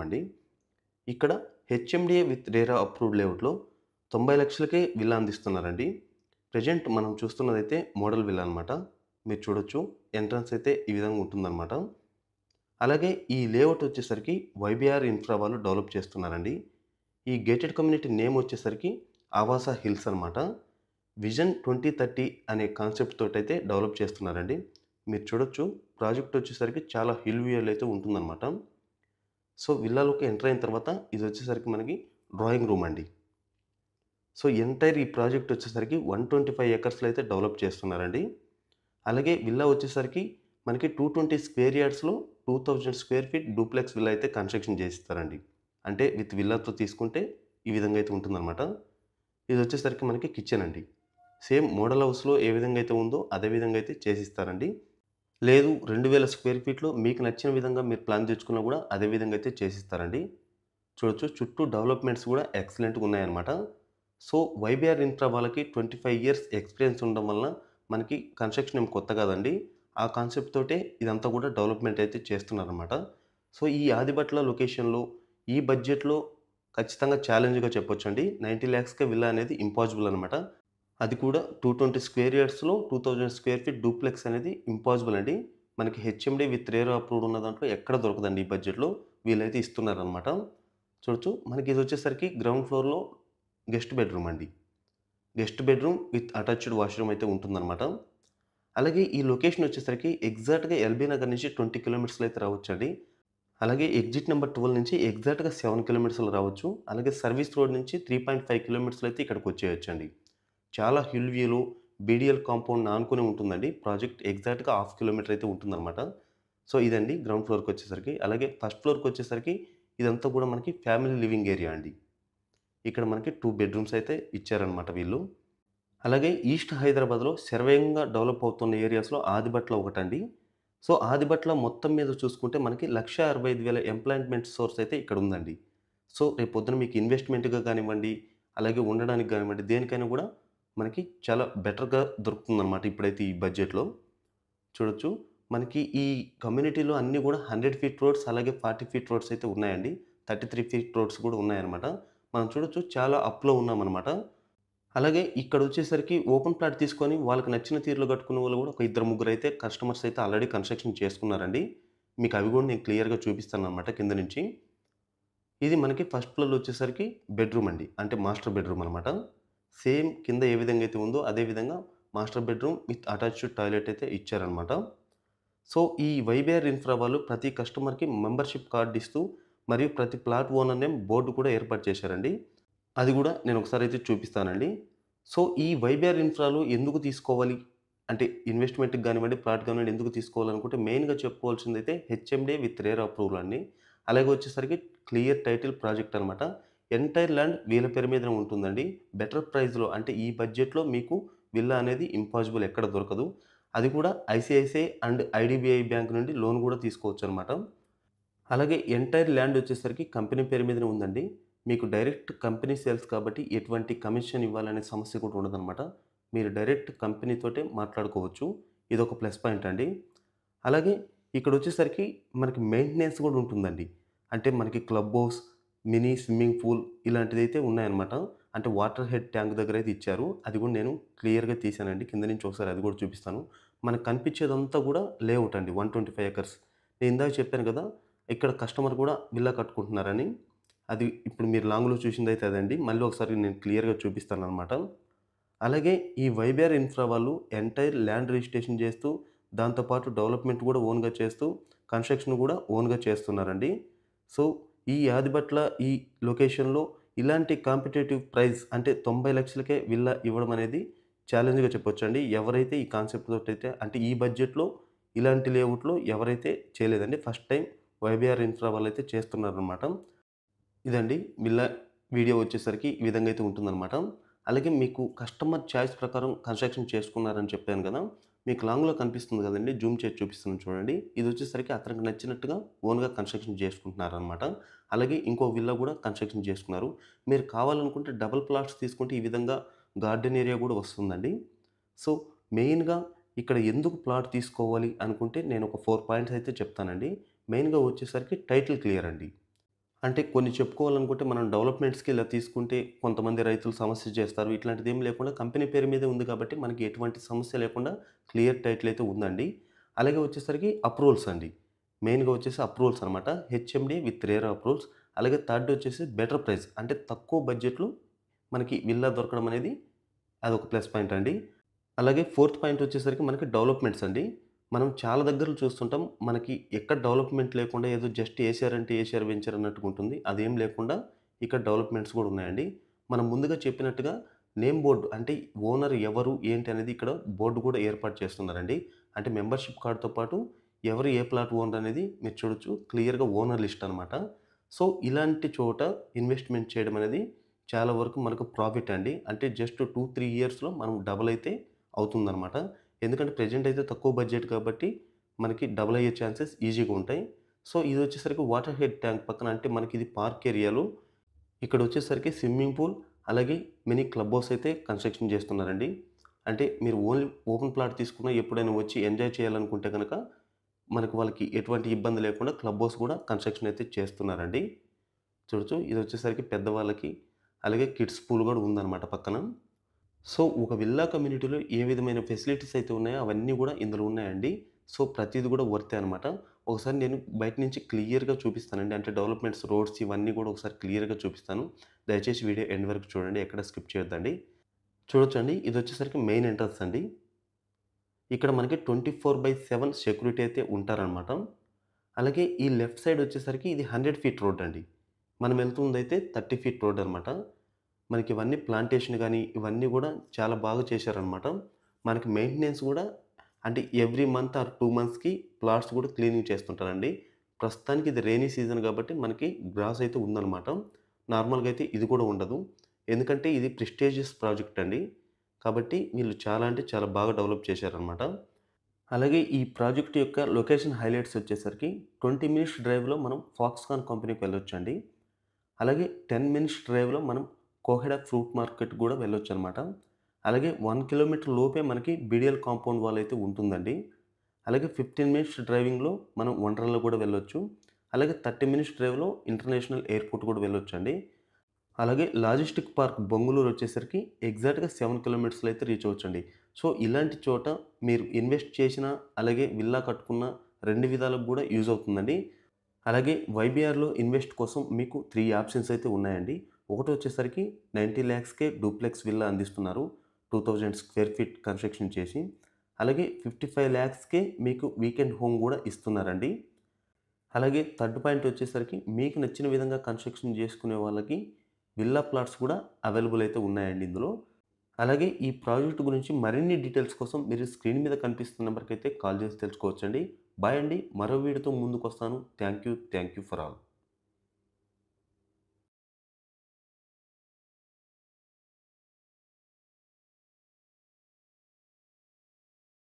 అండి. ఇక్కడ HMDA with RERA approved లేఅవుట్‌లో 90 లక్షలకే విల్లా అందిస్తున్నారండి. ప్రెజెంట్ మనం చూస్తున్నదైతే మోడల్ విల్లా అనమాట. మీరు చూడొచ్చు. ఎంట్రన్స్ అయితే ఈ విధంగా ఉంటుందనమాట. అలాగే ఈ లేఅవుట్ వచ్చేసరికి వైబీఆర్ ఇన్ఫ్రా వాళ్ళు డెవలప్ చేస్తున్నారండి. ఈ గేటెడ్ కమ్యూనిటీ నేమ్ వచ్చేసరికి ఆవాస హిల్స్ అనమాట. విజన్ 2030 అనే కాన్సెప్ట్ తోటైతే డెవలప్ చేస్తున్నారండి. మీరు చూడొచ్చు. ప్రాజెక్ట్ వచ్చేసరికి చాలా హిల్ వ్యూలో అయితే ఉంటుందనమాట. సో, విల్లాలోకి ఎంటర్ అయిన తర్వాత ఇదొచ్చేసరికి మనకి డ్రాయింగ్ రూమ్ అండి. సో, ఎంటైర్ ఈ ప్రాజెక్ట్ వచ్చేసరికి 125 ఎకర్స్‌లో అయితే డెవలప్ చేస్తున్నారండి. అలాగే విల్లా వచ్చేసరికి మనకి 220 స్క్వేర్ యార్డ్స్‌లో 2000 స్క్వేర్ ఫీట్ డూప్లెక్స్ విల్లా అయితే కన్‌స్ట్రక్షన్ చేసిస్తారండి. అంటే విత్ విల్లాతో తీసుకుంటే ఈ విధంగా అయితే ఉంటుందనమాట. ఇదొచ్చేసరికి మనకి కిచెన్ అండి. సేమ్ మోడల్ హౌస్‌లో ఏ విధంగా అయితే ఉందో అదే విధంగా అయితే చేసిస్తారండి. లేదు 2000 స్క్వేర్ ఫీట్‌లో మీకు నచ్చిన విధంగా మీరు ప్లాన్ తెచ్చుకున్నా గూడా అదే విధంగా అయితే చేసిస్తారండి. చూడొచ్చు. చుట్టూ డెవలప్‌మెంట్స్ గూడా ఎక్సలెంట్‌గా ఉన్నాయన్నమాట. సో, వైబీఆర్ ఇన్ఫ్రా వాళ్ళకి 25 ఇయర్స్ ఎక్స్‌పీరియన్స్ ఉండడం వలన మనకి కన్‌స్ట్రక్షన్ ఏమి కొత్త కాదండి. ఆ కాన్సెప్ట్ తోటే ఇదంతా కూడా డెవలప్‌మెంట్ అయితే చేస్తున్నారన్నమాట. సో, ఈ ఆదిబట్ల లొకేషన్‌లో ఈ బడ్జెట్‌లో ఖచ్చితంగా ఛాలెంజ్‌గా చెప్పొచ్చండి. 90 లాక్స్‌కే విల్లా అనేది ఇంపాసిబుల్ అనమాట. అది కూడా 220 స్క్వేర్ యార్డ్స్‌లో 2000 స్క్వేర్ ఫీట్ డూప్లెక్స్ అనేది ఇంపాసిబుల్ అండి. మనకి హెచ్ఎండీ విత్ రేరా అప్రూవ్డ్ ఉన్న దాంట్లో ఎక్కడ దొరకదండి ఈ బడ్జెట్‌లో. వీళ్ళైతే ఇస్తున్నారనమాట. చూడొచ్చు. మనకి ఇదొచ్చేసరికి గ్రౌండ్ ఫ్లోర్‌లో గెస్ట్ బెడ్‌రూమ్ అండి. Guest bedroom with attached washroom అయితే ఉంటుందనమాట. అలాగే ఈ లొకేషన్ వచ్చేసరికి ఎగ్జాక్ట్‌గా ఎల్బీ నగర్ నుంచి 20 కిలోమీటర్స్‌లో అయితే రావచ్చండి. అలాగే ఎగ్జిట్ నంబర్ 12 నుంచి ఎగ్జాక్ట్‌గా 7 కిలోమీటర్స్‌లో రావచ్చు. అలాగే సర్వీస్ రోడ్ నుంచి 3.5 కిలోమీటర్స్‌లో అయితే ఇక్కడికొచ్చేయొచ్చండి. చాలా హిల్ వ్యూలో బీడీఎల్ కాంపౌండ్‌ని ఆనుకుని ఉంటుందండి. ప్రాజెక్ట్ ఎగ్జాక్ట్‌గా హాఫ్ కిలోమీటర్ అయితే ఉంటుందనమాట. సో, ఇదండి గ్రౌండ్ ఫ్లోర్‌కొచ్చేసరికి. అలాగే ఫస్ట్ ఫ్లోర్‌కొచ్చేసరికి ఇదంతా కూడా మనకి ఫ్యామిలీ లివింగ్ ఏరియా అండి. ఇక్కడ మనకి 2 బెడ్‌రూమ్స్ అయితే ఇచ్చారనమాట వీళ్ళు. అలాగే ఈస్ట్ హైదరాబాద్‌లో శరవేగంగా డెవలప్ అవుతున్న ఏరియాస్‌లో ఆదిబట్ల ఒకటండి. సో, ఆదిబట్ల మొత్తం మీద చూసుకుంటే మనకి 1,65,000 ఎంప్లాయ్‌మెంట్ సోర్స్ అయితే ఇక్కడుందండి. సో, రేపొద్దున మీకు ఇన్వెస్ట్‌మెంట్‌గా కానివ్వండి, అలాగే ఉండడానికి గానివ్వండి, దేనికైనా గూడా మనకి చాలా బెటర్‌గా దొరుకుతుందనమాట ఇప్పుడైతే ఈ బడ్జెట్‌లో. చూడొచ్చు. మనకి ఈ కమ్యూనిటీలో అన్నీ గూడా 100 ఫీట్ రోడ్స్ అలాగే 40 ఫీట్ రోడ్స్ అయితే ఉన్నాయండి. 33 ఫీట్ రోడ్స్ కూడా ఉన్నాయన్నమాట. మనం చూడొచ్చు చాలా అప్‌లో ఉన్నామనమాట. అలాగే ఇక్కడొచ్చేసరికి ఓపెన్ ప్లాట్ తీసుకొని వాళ్ళకి నచ్చిన తీరులో కట్టుకున్న వాళ్ళు గూడా ఒక ఇద్దరు ముగ్గురైతే కస్టమర్స్ అయితే ఆల్రెడీ కన్‌స్ట్రక్షన్ చేసుకున్నారండి. మీకు అవి గూడా నేను క్లియర్‌గా చూపిస్తాననమాట కింద నుంచి. ఇది మనకి ఫస్ట్ ఫ్లోర్‌లో వచ్చేసరికి బెడ్‌రూమ్ అండి. అంటే మాస్టర్ బెడ్‌రూమ్ అనమాట. సేమ్ కింద ఏ విధంగా అయితే ఉందో అదే విధంగా master bedroom with attached toilet అయితే ఇచ్చారనమాట. సో, ఈ వైబీఆర్ ఇన్ఫ్రా వాళ్ళు ప్రతి కస్టమర్‌కి మెంబర్‌షిప్ కార్డ్ ఇస్తూ మరియు ప్రతి ప్లాట్ ఓనర్ నేమ్ బోర్డ్ కూడా ఏర్పాటు చేశారండి. అది గూడా నేనొకసారయితే చూపిస్తానండి. సో, ఈ వైబీఆర్ ఇన్ఫ్రాలో ఎందుకు తీసుకోవాలి? అంటే ఇన్వెస్ట్‌మెంట్‌కి గానివ్వండి, ప్లాట్ గానివ్వండి ఎందుకు తీసుకోవాలనుకుంటే మెయిన్‌గా చెప్పుకోవాల్సిందైతే హెచ్ఎండీ విత్ రేర్ అప్రూవల్ అండి. అలాగే వచ్చేసరికి క్లియర్ టైటిల్ ప్రాజెక్ట్ అనమాట. ఎంటైర్ ల్యాండ్ వీళ్ళ పేరు మీదనే ఉంటుందండి. బెటర్ ప్రైస్‌లో అంటే ఈ బడ్జెట్‌లో మీకు విల్లా అనేది ఇంపాసిబుల్ ఎక్కడ దొరకదు. అది కూడా ఐసీఐసీఐ అండ్ ఐడీబీఐ బ్యాంక్ నుండి లోన్ గూడా తీసుకోవచ్చనమాట. అలాగే ఎంటైర్ ల్యాండ్ వచ్చేసరికి కంపెనీ పేరు మీదనే ఉందండి. మీకు డైరెక్ట్ కంపెనీ సేల్స్ కాబట్టి ఎటువంటి కమిషన్ ఇవ్వాలనే సమస్య కూడా ఉండదనమాట. మీరు డైరెక్ట్ కంపెనీతోటే మాట్లాడుకోవచ్చు. ఇదొక ప్లస్ పాయింట్ అండి. అలాగే ఇక్కడొచ్చేసరికి మనకి మెయింటెనెన్స్ కూడా ఉంటుందండి. అంటే మనకి club house, mini swimming pool ఇలాంటిదైతే ఉన్నాయన్నమాట. అంటే వాటర్ హెడ్ ట్యాంక్ దగ్గరైతే ఇచ్చారు. అది కూడా నేను క్లియర్‌గా తీశానండి. కింద నుంచి ఒకసారి అది కూడా చూపిస్తాను. మనకు కనిపించేదంతా కూడా లేఅవుట్ అండి. 125 ఎకర్స్. నేను ఇందాక చెప్పాను కదా! ఇక్కడ కస్టమర్ కూడా విల్లా కట్టుకుంటున్నారని. అది ఇప్పుడు మీరు లాంగ్‌లో చూసిందైతే అదండి. మళ్ళీ ఒకసారి నేను క్లియర్‌గా చూపిస్తాననమాట. అలాగే ఈ వైబీఆర్ ఇన్ఫ్రా వాళ్ళు ఎంటైర్ ల్యాండ్ రిజిస్ట్రేషన్ చేస్తూ, దాంతో పాటు డెవలప్‌మెంట్ కూడా ఓన్‌గా చేస్తూ, కన్‌స్ట్రక్షన్ కూడా ఓన్‌గా చేస్తున్నారండి. సో, ఈ యాదిబట్ల ఈ లొకేషన్‌లో ఇలాంటి కాంపిటీటివ్ ప్రైస్ అంటే 90 లక్షలకే విల్లా ఇవ్వడం అనేది ఛాలెంజ్‌గా చెప్పొచ్చండి. ఎవరైతే ఈ కాన్సెప్ట్ తోటైతే అంటే ఈ బడ్జెట్‌లో ఇలాంటి లేఅవుట్‌లో ఎవరైతే చేయలేదండి. ఫస్ట్ టైమ్ వైబీఆర్ ఇన్ఫ్రా వాళ్ళైతే చేస్తున్నారనమాట. ఇదండి విల్లా వీడియో వచ్చేసరికి ఈ విధంగా అయితే ఉంటుందనమాట. అలాగే మీకు కస్టమర్ చాయిస్ ప్రకారం కన్‌స్ట్రక్షన్ చేసుకున్నారని చెప్పాను కదా! మీకు లాంగ్‌లో కనిపిస్తుంది కదండీ! జూమ్ చేసి చూపిస్తున్నాను చూడండి. ఇదొచ్చేసరికి అతనికి నచ్చినట్టుగా ఓన్‌గా కన్‌స్ట్రక్షన్ చేసుకుంటున్నారనమాట. అలాగే ఇంకో విల్లా కూడా కన్‌స్ట్రక్షన్ చేసుకున్నారు. మీరు కావాలనుకుంటే డబుల్ ప్లాట్స్ తీసుకుంటే ఈ విధంగా గార్డెన్ ఏరియా కూడా వస్తుందండి. సో, మెయిన్‌గా ఇక్కడ ఎందుకు ప్లాట్ తీసుకోవాలి అనుకుంటే నేను ఒక 4 పాయింట్స్ అయితే చెప్తానండి. మెయిన్‌గా వచ్చేసరికి టైటిల్ క్లియర్ అండి. అంటే కొన్ని చెప్పుకోవాలనుకుంటే మనం డెవలప్‌మెంట్స్‌కి ఇలా తీసుకుంటే కొంతమంది రైతులు సమస్య చేస్తారు. ఇట్లాంటిదేమి లేకుండా కంపెనీ పేరు మీదే ఉంది కాబట్టి మనకి ఎటువంటి సమస్య లేకుండా క్లియర్ టైటిల్ అయితే ఉందండి. అలాగే వచ్చేసరికి అప్రూవల్స్ అండి. మెయిన్‌గా వచ్చేసి అప్రూవల్స్ అనమాట. HMD with RERA approvals. అలాగే థర్డ్ వచ్చేసి బెటర్ ప్రైస్. అంటే తక్కువ బడ్జెట్‌లో మనకి విల్లా దొరకడం అనేది అదొక ప్లస్ పాయింట్ అండి. అలాగే ఫోర్త్ పాయింట్ వచ్చేసరికి మనకి డెవలప్‌మెంట్స్ అండి. మనం చాలా దగ్గరలో చూస్తుంటాం. మనకి ఎక్కడ డెవలప్‌మెంట్ లేకుండా ఏదో జస్ట్ ఏసారంటే ఏసారు వెంచర్ అన్నట్టుగా ఉంటుంది. అదేం లేకుండా ఇక్కడ డెవలప్‌మెంట్స్ కూడా ఉన్నాయండి. మనం ముందుగా చెప్పినట్టుగా నేమ్ బోర్డ్ అంటే ఓనర్ ఎవరు, ఏంటి అనేది ఇక్కడ బోర్డ్ కూడా ఏర్పాటు చేస్తున్నారండి. అంటే మెంబర్‌షిప్ కార్డ్‌తో పాటు ఎవరు ఏ ప్లాట్ ఓనర్ అనేది మీరు చూడొచ్చు. క్లియర్‌గా ఓనర్ లిస్ట్ అనమాట. సో, ఇలాంటి చోట ఇన్వెస్ట్‌మెంట్ చేయడం అనేది చాలా వరకు మనకు ప్రాఫిట్ అండి. అంటే జస్ట్ 2, 3 ఇయర్స్‌లో మనం డబుల్ అయితే అవుతుందనమాట. ఎందుకంటే ప్రెజెంట్ అయితే తక్కువ బడ్జెట్ కాబట్టి మనకి డబుల్ అయ్యే ఛాన్సెస్ ఈజీగా ఉంటాయి. సో, ఇదొచ్చేసరికి వాటర్ హెడ్ ట్యాంక్ పక్కన అంటే మనకిది పార్క్ ఏరియాలో ఇక్కడొచ్చేసరికి స్విమ్మింగ్ పూల్ అలాగే మినీ క్లబ్ హౌస్ అయితే కన్‌స్ట్రక్షన్ చేస్తున్నారండి. అంటే మీరు ఓన్లీ ఓపెన్ ప్లాట్ తీసుకున్న ఎప్పుడైనా వచ్చి ఎంజాయ్ చేయాలనుకుంటే గనక మనకు వాళ్ళకి ఎటువంటి ఇబ్బంది లేకుండా క్లబ్ హౌస్ కూడా కన్‌స్ట్రక్షన్ అయితే చేస్తున్నారండి. చూడొచ్చు ఇదొచ్చేసరికి పెద్దవాళ్ళకి అలాగే కిడ్స్ పూల్ కూడా ఉందనమాట పక్కన. సో, ఒక విల్లా కమ్యూనిటీలో ఏ విధమైన ఫెసిలిటీస్ అయితే ఉన్నాయో అవన్నీ గూడా ఇందులో ఉన్నాయండి. సో, ప్రతీది గూడా వర్తే అనమాట. ఒకసారి నేను బయట నుంచి క్లియర్‌గా చూపిస్తానండి. అంటే డెవలప్‌మెంట్స్, రోడ్స్ ఇవన్నీ గూడా ఒకసారి క్లియర్‌గా చూపిస్తాను. దయచేసి వీడియో ఎండ్ వరకు చూడండి. ఎక్కడ స్కిప్ చేయొద్దండి. చూడొచ్చండి ఇదొచ్చేసరికి మెయిన్ ఎంట్రన్స్ అండి. ఇక్కడ మనకి 24/7 సెక్యూరిటీ అయితే ఉంటారనమాట. అలాగే ఈ లెఫ్ట్ సైడ్ వచ్చేసరికి ఇది 100 ఫీట్ రోడ్ అండి. మనం వెళ్తుందైతే 30 ఫీట్ రోడ్ అనమాట. మనకి ఇవన్నీ ప్లాంటేషన్ గాని, ఇవన్నీ గూడా చాలా బాగా చేశారనమాట. మనకి మెయింటెనెన్స్ గూడా అంటే ఎవ్రీ మంత్ ఆర్ 2 మంత్స్‌కి ప్లాట్స్ గూడా క్లీనింగ్ చేస్తుంటారండి. ప్రస్తుతానికి ఇది రెయినీ సీజన్ గాబట్టి మనకి గ్రాస్ అయితే ఉందనమాట. నార్మల్‌గా అయితే ఇది కూడా ఉండదు. ఎందుకంటే ఇది ప్రెస్టీజియస్ ప్రాజెక్ట్ అండి. కాబట్టి వీళ్ళు చాలా అంటే చాలా బాగా డెవలప్ చేశారనమాట. అలాగే ఈ ప్రాజెక్ట్ యొక్క లొకేషన్ హైలైట్స్ వచ్చేసరికి 20 మినిట్స్ డ్రైవ్‌లో మనం ఫాక్స్‌కాన్ కంపెనీకి వెళ్ళొచ్చండి. అలాగే 10 మినిట్స్ డ్రైవ్‌లో మనం కోహెడా ఫ్రూట్ మార్కెట్ గూడా వెళ్ళొచ్చనమాట. అలాగే 1 కిలోమీటర్ లోపే మనకి బీడీఎల్ కాంపౌండ్ వాల్ అయితే ఉంటుందండి. అలాగే 15 మినిట్స్ డ్రైవింగ్‌లో మనం వండర్‌లా గూడా వెళ్ళొచ్చు. అలాగే 30 మినిట్స్ డ్రైవ్‌లో ఇంటర్నేషనల్ ఎయిర్‌పోర్ట్ కూడా వెళ్ళొచ్చండి. అలాగే లాజిస్టిక్ పార్క్ బొంగుళూరు వచ్చేసరికి ఎగ్జాక్ట్‌గా 7 కిలోమీటర్స్‌లో అయితే రీచ్ అవ్వచ్చండి. సో, ఇలాంటి చోట మీరు ఇన్వెస్ట్ చేసినా, అలాగే విల్లా కట్టుకున్న 2 విధాలకు గూడా యూజ్ అవుతుందండి. అలాగే వైబీఆర్‌లో ఇన్వెస్ట్ కోసం మీకు 3 ఆప్షన్స్ అయితే ఉన్నాయండి. ఒకటొచ్చేసరికి 90,00,000కే డూప్లెక్స్ విల్లా అందిస్తున్నారు. 2000 స్క్వేర్ ఫీట్ కన్‌స్ట్రక్షన్ చేసి. అలాగే 55,00,000కే మీకు వీకెండ్ హోమ్ గూడా ఇస్తున్నారండి. అలాగే థర్డ్ పాయింట్ వచ్చేసరికి మీకు నచ్చిన విధంగా కన్‌స్ట్రక్షన్ చేసుకునే వాళ్ళకి విల్లా ప్లాట్స్ కూడా అవైలబుల్ అయితే ఉన్నాయండి ఇందులో. అలాగే ఈ ప్రాజెక్ట్ గురించి మరిన్ని డీటెయిల్స్ కోసం మీరు స్క్రీన్ మీద కనిపిస్తున్న నంబర్‌కైతే కాల్ చేసి తెలుసుకోవచ్చండి. బాయ్ అండి. మరో వీడియోతో ముందుకొస్తాను. Thank you for all.